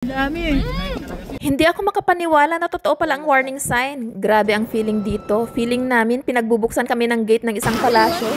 Dami. Hindi ako makapaniwala na totoo pala ang warning sign. Grabe ang feeling dito. Feeling namin pinagbubuksan kami ng gate ng isang palasyo.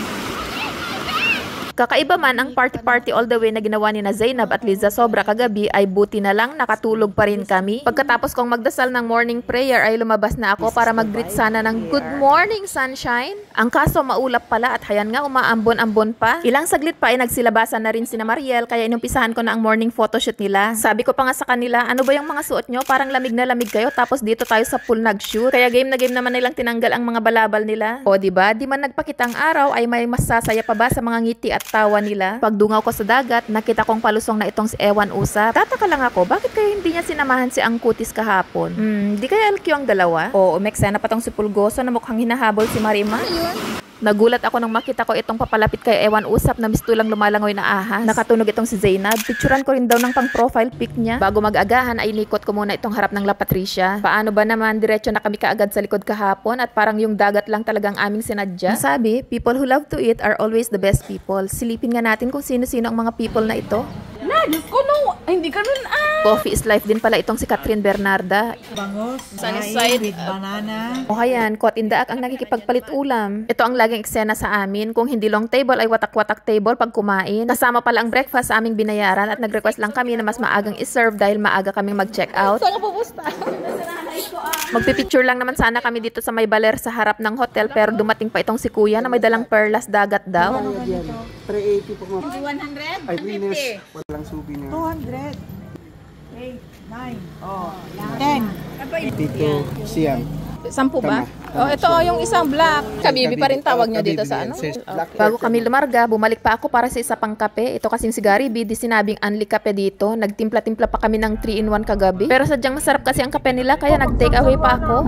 Kakaiba man ang party-party all the way na ginawa ni na Zainab at Liza sobra kagabi ay buti na lang nakatulog pa rin kami. Pagkatapos kong magdasal ng morning prayer ay lumabas na ako para mag-greet sana ng good morning sunshine. Ang kaso maulap pala at hayan nga umaambon-ambon pa. Ilang saglit pa ay nagsilabasan na rin sina Mariel kaya inumpisahan ko na ang morning photoshoot nila. Sabi ko pa nga sa kanila, ano ba yung mga suot nyo? Parang lamig na lamig kayo tapos dito tayo sa pool nag-shoot. Kaya game na game naman nilang tinanggal ang mga balabal nila. O diba, di man nagpakitang araw ay may masasaya pa ba sa mga ngiti at tawa nila. Pagdungaw ko sa dagat, nakita kong palusong na itong si Ewan Usap. Tataka lang ako, bakit kaya hindi niya sinamahan si Angkutis kahapon? Di kaya LQ ang dalawa? Oo, umeksena pa tong si Pulgoso na mukhang hinahabol si Marima. Nagulat ako nang makita ko itong papalapit kay Ewan Usap na mistulang lumalangoy na ahas. Nakatunog itong si Zainab. Picturean ko rin daw ng pang-profile pic niya. Bago mag-agahan ay inikot ko muna itong harap ng La Patricia. Paano ba naman, diretso na kami kaagad sa likod kahapon at parang yung dagat lang talagang aming sinadya. Sabi, people who love to eat are always the best people. Silipin nga natin kung sino-sino ang mga people na ito. Diyos ko no. Ay, hindi ka nun Coffee is life din pala itong si Catherine Bernarda. Bangos, Sunny side with banana. O hayan, caught in the act ang nakikipagpalit ulam. Ito ang laging eksena sa amin. Kung hindi long table ay watak-watak table pag kumain. Kasama pala ang breakfast sa aming binayaran at nag-request lang kami na mas maagang iserve dahil maaga kaming mag-check out. Saan ka pupusta? Magpipicture lang naman sana kami dito sa may baler sa harap ng hotel pero dumating pa itong si kuya na may dalang perlas dagat daw. 380 po mga. 100? Ay, Venus. Walang subi na. 200. 8, 9, oh, 10. Dito, siyam. 10 ba? Oh, ito yung isang black. Kabibi pa rin tawag nyo dito sa ano? Bago kami lumarga, bumalik pa ako para sa isa pang kape. Ito kasing si Gary B, di sinabing unli kape dito. Nagtimpla-timpla pa kami ng 3-in-1 kagabi. Pero sadyang masarap kasi ang kape nila, kaya nag-take away pa ako.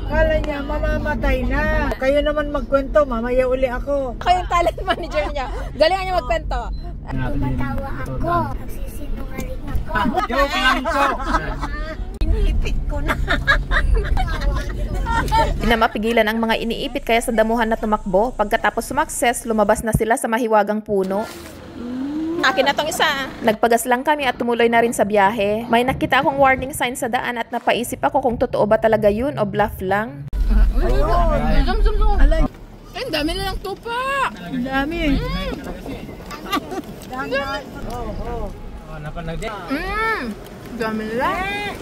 Kala niya, mamamatay na. Kayo naman magkwento, mamaya uli ako. Ako yung talent manager niya. Galingan niya magkwento. Tumatawa ako. Nagsisinungaling ako. Joke lang ko. Inipit ko na. Hindi na mapigilan ang mga iniipit kaya sa damuhan na tumakbo. Pagkatapos sumakses, lumabas na sila sa mahiwagang puno. Akin na tong isa. Nagpagas lang kami at tumuloy na rin sa biyahe. May nakita akong warning sign sa daan at napaisip ako kung totoo ba talaga yun o bluff lang. Alay. Ay, ang dami na ng tupa. Ang dami. Dami lang.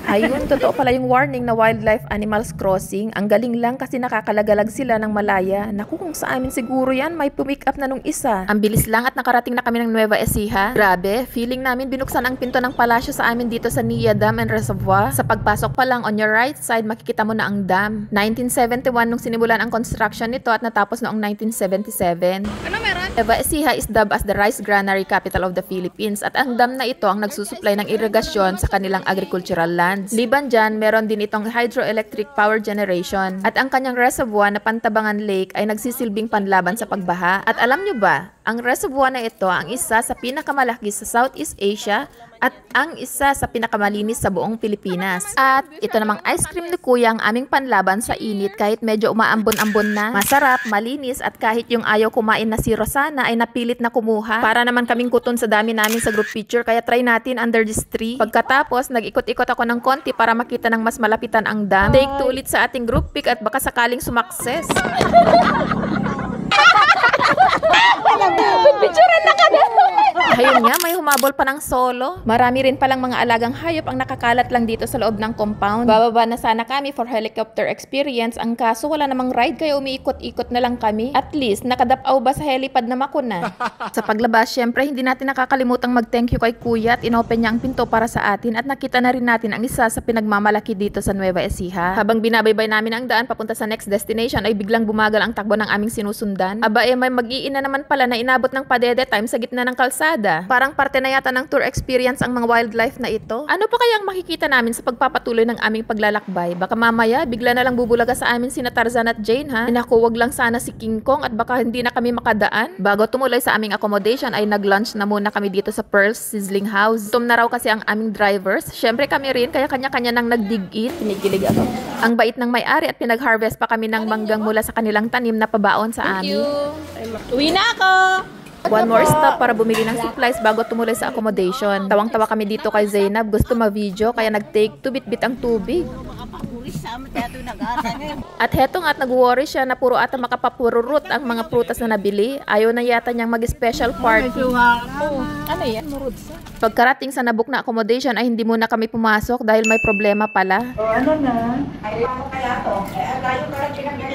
Ayun, totoo pala yung warning na Wildlife Animals Crossing. Ang galing lang kasi nakakalagalag sila ng malaya. Naku, kung sa amin siguro yan, may pumick up na nung isa. Ang bilis lang at nakarating na kami ng Nueva Ecija. Grabe, feeling namin binuksan ang pinto ng palasyo sa amin dito sa Nia Dam and Reservoir. Sa pagpasok pa lang, on your right side, makikita mo na ang dam. 1971 nung sinimulan ang construction nito at natapos noong 1977. Ano meron? Nueva Ecija is dubbed as the rice granary capital of the Philippines at ang dam na ito ang nagsusupply ng irigasyon sa kanilang agricultural lands. Liban dyan, meron din itong hydroelectric power generation at ang kanyang reservoir na Pantabangan Lake ay nagsisilbing panlaban sa pagbaha. At alam nyo ba, ang reservoir na ito ang isa sa pinakamalaki sa Southeast Asia at ang isa sa pinakamalinis sa buong Pilipinas. At ito namang ice cream ni Kuya ang aming panlaban sa init kahit medyo umaambon-ambon na. Masarap, malinis at kahit yung ayaw kumain na si Rosana ay napilit na kumuha. Para naman kaming kuton sa dami namin sa group picture kaya try natin under this tree. Pagkatapos, nag-ikot-ikot ako ng konti para makita ng mas malapitan ang dam. Take 2 ulit sa ating group pic at baka sakaling sumakses. Picturean na ka na! Ayun nga, may humabol pa ng solo. Marami rin palang mga alagang hayop ang nakakalat lang dito sa loob ng compound. Bababa na sana kami for helicopter experience. Ang kaso wala namang ride kaya umiikot-ikot na lang kami. At least, nakadapaw ba sa helipad na makuna? Sa paglabas, syempre hindi natin nakakalimutang mag-thank you kay Kuya at inopen niya ang pinto para sa atin at nakita na rin natin ang isa sa pinagmamalaki dito sa Nueva Ecija. Habang binabaybay namin ang daan papunta sa next destination ay biglang bumagal ang takbo ng aming sinusundan. Aba may mag-iina naman pala na inabot ng padede time sa gitna ng kalsada. Parang parte na yata ng tour experience ang mga wildlife na ito. Ano pa kayang makikita namin sa pagpapatuloy ng aming paglalakbay? Baka mamaya bigla na lang bubulaga sa amin sina Tarzan at Jane ha? Naku, wag lang sana si King Kong at baka hindi na kami makadaan. Bago tumuloy sa aming accommodation ay nag-lunch na muna kami dito sa Pearl's Sizzling House. Gutom na raw kasi ang aming drivers. Syempre kami rin kaya kanya-kanya nang nag-dig in. Pinigilig ako. Ang bait ng may-ari at pinag-harvest pa kami ng manggang mula sa kanilang tanim na pabaon sa amin. Uwi na ako! One more stop para bumili ng supplies bago tumuloy sa accommodation. Tawang-tawa kami dito kay Zainab. Gusto ma-video kaya nag-take to bit-bit ang tubig. At heto nga at nag-worry siya na puro ata makapapururot ang mga prutas na nabili. Ayaw na yata niyang mag-special party. Ano yan? Pagkarating sa nabook na accommodation ay hindi muna kami pumasok dahil may problema pala. Ano na? Ay, kaya to. Ay, layo ka lang